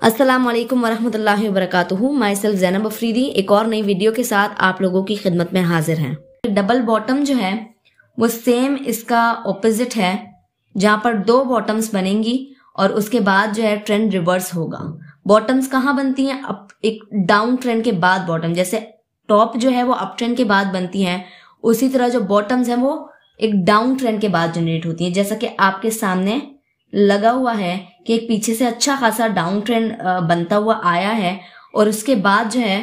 अस्सलाम वालेकुम वरहमतुल्लाहि वबरकातुहू। माई सेल्फ ज़ैनब अफरीदी एक और नई वीडियो के साथ आप लोगों की खिदमत में हाजिर हैं। डबल बॉटम जो है वो सेम इसका ऑपोजिट है, जहां पर दो बॉटम्स बनेंगी और उसके बाद जो है ट्रेंड रिवर्स होगा। बॉटम्स कहाँ बनती हैं? अब एक डाउन ट्रेंड के बाद बॉटम, जैसे टॉप जो है वो अप ट्रेंड के बाद बनती हैं, उसी तरह जो बॉटम्स हैं वो एक डाउन ट्रेंड के बाद जनरेट होती हैं। जैसा कि आपके सामने लगा हुआ है कि एक पीछे से अच्छा खासा डाउन ट्रेंड बनता हुआ आया है और उसके बाद जो है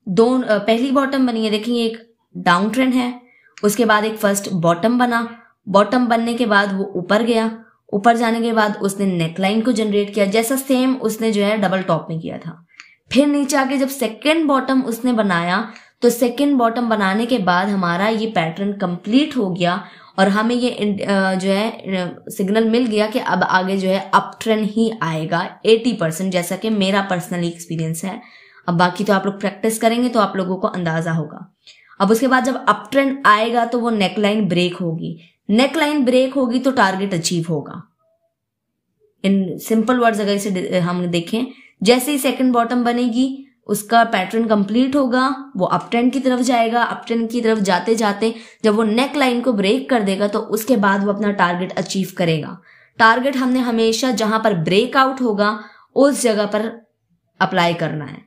पहली बॉटम बनी है, देखिए एक डाउन ट्रेंड है, उसके बाद एक फर्स्ट बॉटम बना, बॉटम बनने के बाद वो ऊपर गया, ऊपर जाने के बाद उसने नेकलाइन को जनरेट किया, जैसा सेम उसने जो है डबल टॉप में किया था। फिर नीचे आके जब सेकेंड बॉटम उसने बनाया तो सेकेंड बॉटम बनाने के बाद हमारा ये पैटर्न कंप्लीट हो गया और हमें ये जो है सिग्नल मिल गया कि अब आगे जो है अप ट्रेंड ही आएगा 80%, जैसा कि मेरा पर्सनली एक्सपीरियंस है। अब बाकी तो आप लोग प्रैक्टिस करेंगे तो आप लोगों को अंदाजा होगा। अब उसके बाद जब अप ट्रेंड आएगा तो वो नेकलाइन ब्रेक होगी, नेकलाइन ब्रेक होगी तो टारगेट अचीव होगा। इन सिंपल वर्ड्स अगर इसे हम देखें, जैसे ही सेकंड बॉटम बनेगी उसका पैटर्न कंप्लीट होगा, वो अप ट्रेंड की तरफ जाएगा, अप ट्रेंड की तरफ जाते जाते जब वो नेक लाइन को ब्रेक कर देगा तो उसके बाद वो अपना टारगेट अचीव करेगा। टारगेट हमने हमेशा जहां पर ब्रेकआउट होगा उस जगह पर अप्लाई करना है।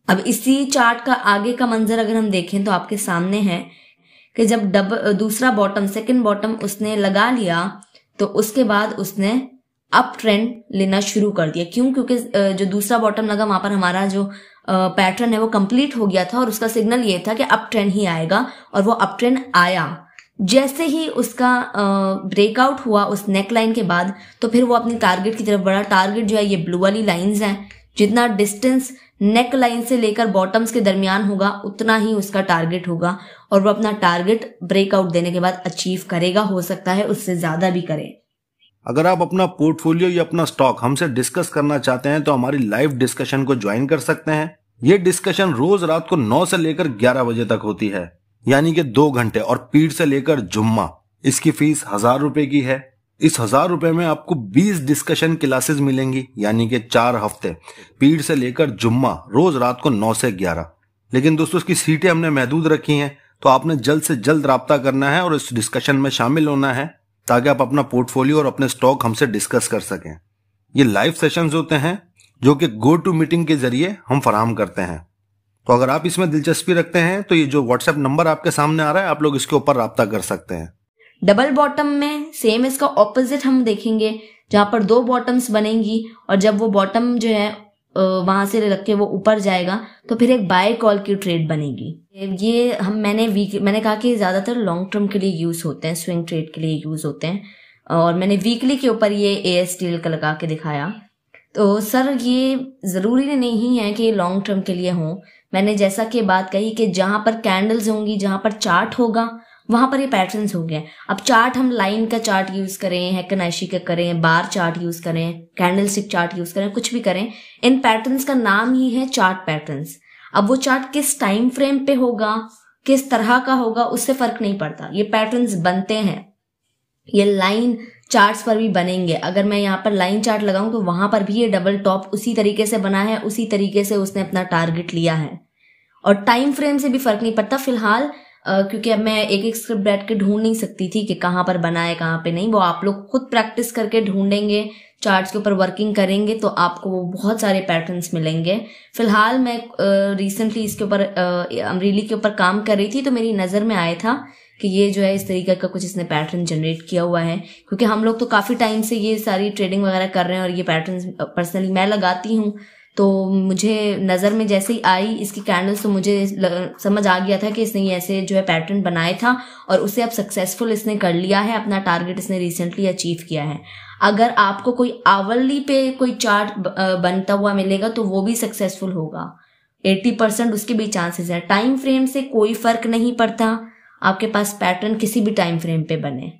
अब इसी चार्ट का आगे का मंजर अगर हम देखें तो आपके सामने है कि जब दूसरा बॉटम सेकंड बॉटम उसने लगा लिया तो उसके बाद उसने अप ट्रेंड लेना शुरू कर दिया। क्यों? क्योंकि जो दूसरा बॉटम लगा वहां पर हमारा जो पैटर्न है वो कंप्लीट हो गया था और उसका सिग्नल ये था कि अप ट्रेंड ही आएगा और वो अप ट्रेंड आया। जैसे ही उसका ब्रेकआउट हुआ उस नेक लाइन के बाद तो फिर वो अपनी टारगेट की तरफ बढ़ा। टारगेट जो है ये ब्लू वाली लाइंस हैं, जितना डिस्टेंस नेक लाइन से लेकर बॉटम्स के दरमियान होगा उतना ही उसका टारगेट होगा और वो अपना टारगेट ब्रेकआउट देने के बाद अचीव करेगा, हो सकता है उससे ज्यादा भी करे। अगर आप अपना पोर्टफोलियो या अपना स्टॉक हमसे डिस्कस करना चाहते हैं तो हमारी लाइव डिस्कशन को ज्वाइन कर सकते हैं। ये डिस्कशन रोज रात को 9 से लेकर 11 बजे तक होती है, यानी कि 2 घंटे, और पीर से लेकर जुम्मा। इसकी फीस 1000 रुपए की है। इस 1000 रुपए में आपको 20 डिस्कशन क्लासेस मिलेंगी, यानी कि 4 हफ्ते, पीर से लेकर जुम्मा, रोज रात को 9 से 11। लेकिन दोस्तों इसकी सीटें हमने महदूद रखी हैं, तो आपने जल्द से जल्द राब्ता करना है और इस डिस्कशन में शामिल होना है ताकि आप अपना पोर्टफोलियो और अपने स्टॉक हमसे डिस्कस कर सकें। ये लाइव सेशंस होते हैं जो कि गो टू मीटिंग के जरिए हम फराहम करते हैं। तो अगर आप इसमें दिलचस्पी रखते हैं तो ये जो व्हाट्सएप नंबर आपके सामने आ रहा है आप लोग इसके ऊपर राब्ता कर सकते हैं। डबल बॉटम में सेम इसका ऑपोजिट हम देखेंगे, जहां पर दो बॉटम्स बनेंगी और जब वो बॉटम जो है वहां से रख के वो ऊपर जाएगा तो फिर एक बाय कॉल की ट्रेड बनेगी। ये मैंने कहा कि ज्यादातर लॉन्ग टर्म के लिए यूज होते हैं, स्विंग ट्रेड के लिए यूज होते हैं, और मैंने वीकली के ऊपर ये ASTL का लगा के दिखाया। तो सर ये जरूरी नहीं है कि ये लॉन्ग टर्म के लिए हो। मैंने जैसा कि बात कही कि जहां पर कैंडल्स होंगी, जहां पर चार्ट होगा वहां पर ये पैटर्न्स होंगे। अब चार्ट हम लाइन का चार्ट यूज करें, हेकनाइशी का करें, बार चार्ट यूज करें, कैंडलस्टिक चार्ट यूज करें, कुछ भी करें, इन पैटर्न्स का नाम ही है चार्ट पैटर्न्स। अब वो चार्ट किस टाइम फ्रेम पे होगा, किस तरह का होगा, उससे फर्क नहीं पड़ता, ये पैटर्न्स बनते हैं। ये लाइन चार्ट्स पर भी बनेंगे। अगर मैं यहाँ पर लाइन चार्ट लगाऊं तो वहां पर भी ये डबल टॉप उसी तरीके से बना है, उसी तरीके से उसने अपना टारगेट लिया है और टाइम फ्रेम से भी फर्क नहीं पड़ता फिलहाल। क्योंकि अब मैं एक स्क्रिप्ट बैठ के ढूंढ नहीं सकती थी कि कहाँ पर बना है कहाँ पे नहीं, वो आप लोग खुद प्रैक्टिस करके ढूंढेंगे, चार्ट्स के ऊपर वर्किंग करेंगे तो आपको वो बहुत सारे पैटर्न्स मिलेंगे। फिलहाल मैं रिसेंटली इसके ऊपर अमरीली के ऊपर काम कर रही थी तो मेरी नज़र में आया था कि ये जो है इस तरीके का कुछ इसने पैटर्न जनरेट किया हुआ है। क्योंकि हम लोग तो काफ़ी टाइम से ये सारी ट्रेडिंग वगैरह कर रहे हैं और ये पैटर्न पर्सनली मैं लगाती हूँ, तो मुझे नज़र में जैसे ही आई इसकी कैंडल्स तो मुझे समझ आ गया था कि इसने ऐसे जो है पैटर्न बनाया था और उसे अब सक्सेसफुल इसने कर लिया है, अपना टारगेट इसने रिसेंटली अचीव किया है। अगर आपको कोई आवरली पे कोई चार्ट बनता हुआ मिलेगा तो वो भी सक्सेसफुल होगा, 80% उसके भी चांसेस है। टाइम फ्रेम से कोई फर्क नहीं पड़ता, आपके पास पैटर्न किसी भी टाइम फ्रेम पे बने।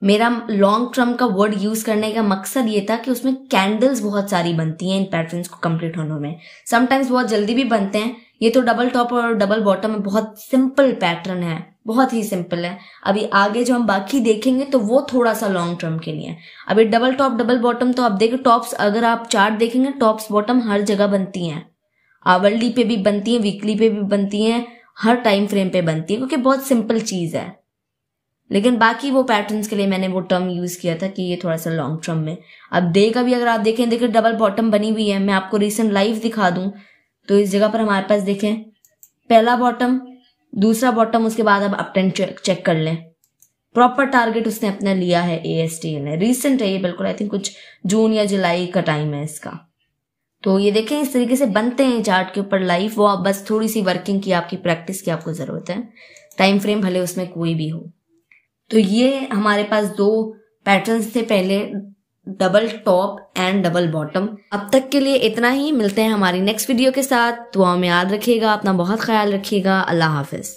मेरा लॉन्ग टर्म का वर्ड यूज करने का मकसद ये था कि उसमें कैंडल्स बहुत सारी बनती हैं इन पैटर्न्स को कंप्लीट होने में। समटाइम्स बहुत जल्दी भी बनते हैं। ये तो डबल टॉप और डबल बॉटम में बहुत सिंपल पैटर्न है, बहुत ही सिंपल है। अभी आगे जो हम बाकी देखेंगे तो वो थोड़ा सा लॉन्ग टर्म के लिए है। अभी डबल टॉप डबल बॉटम तो आप देखो, टॉप्स अगर आप चार्ट देखेंगे टॉप्स बॉटम हर जगह बनती हैं, आवरली पे भी बनती हैं, वीकली पे भी बनती हैं, हर टाइम फ्रेम पे बनती है, क्योंकि बहुत सिंपल चीज है। लेकिन बाकी वो पैटर्न्स के लिए मैंने वो टर्म यूज किया था कि ये थोड़ा सा लॉन्ग टर्म में। अब डे का भी अगर आप देखें, देखिए डबल बॉटम बनी हुई है। मैं आपको रिसेंट लाइव दिखा दूं तो इस जगह पर हमारे पास देखें पहला बॉटम, दूसरा बॉटम, उसके बाद अब अप ट्रेंड चेक कर लें। प्रॉपर टारगेट उसने अपना लिया है ASTL ने, रिसेंट है ये बिल्कुल, आई थिंक कुछ जून या जुलाई का टाइम है इसका। तो ये देखें इस तरीके से बनते हैं चार्ट के ऊपर लाइव। वो आप बस थोड़ी सी वर्किंग की, आपकी प्रैक्टिस की आपको जरूरत है, टाइम फ्रेम भले उसमें कोई भी हो। तो ये हमारे पास 2 पैटर्न्स थे पहले, double top and double bottom. अब तक के लिए इतना ही, मिलते हैं हमारी नेक्स्ट वीडियो के साथ। दुआ में याद रखिएगा, अपना बहुत ख्याल रखिएगा। अल्लाह हाफिज।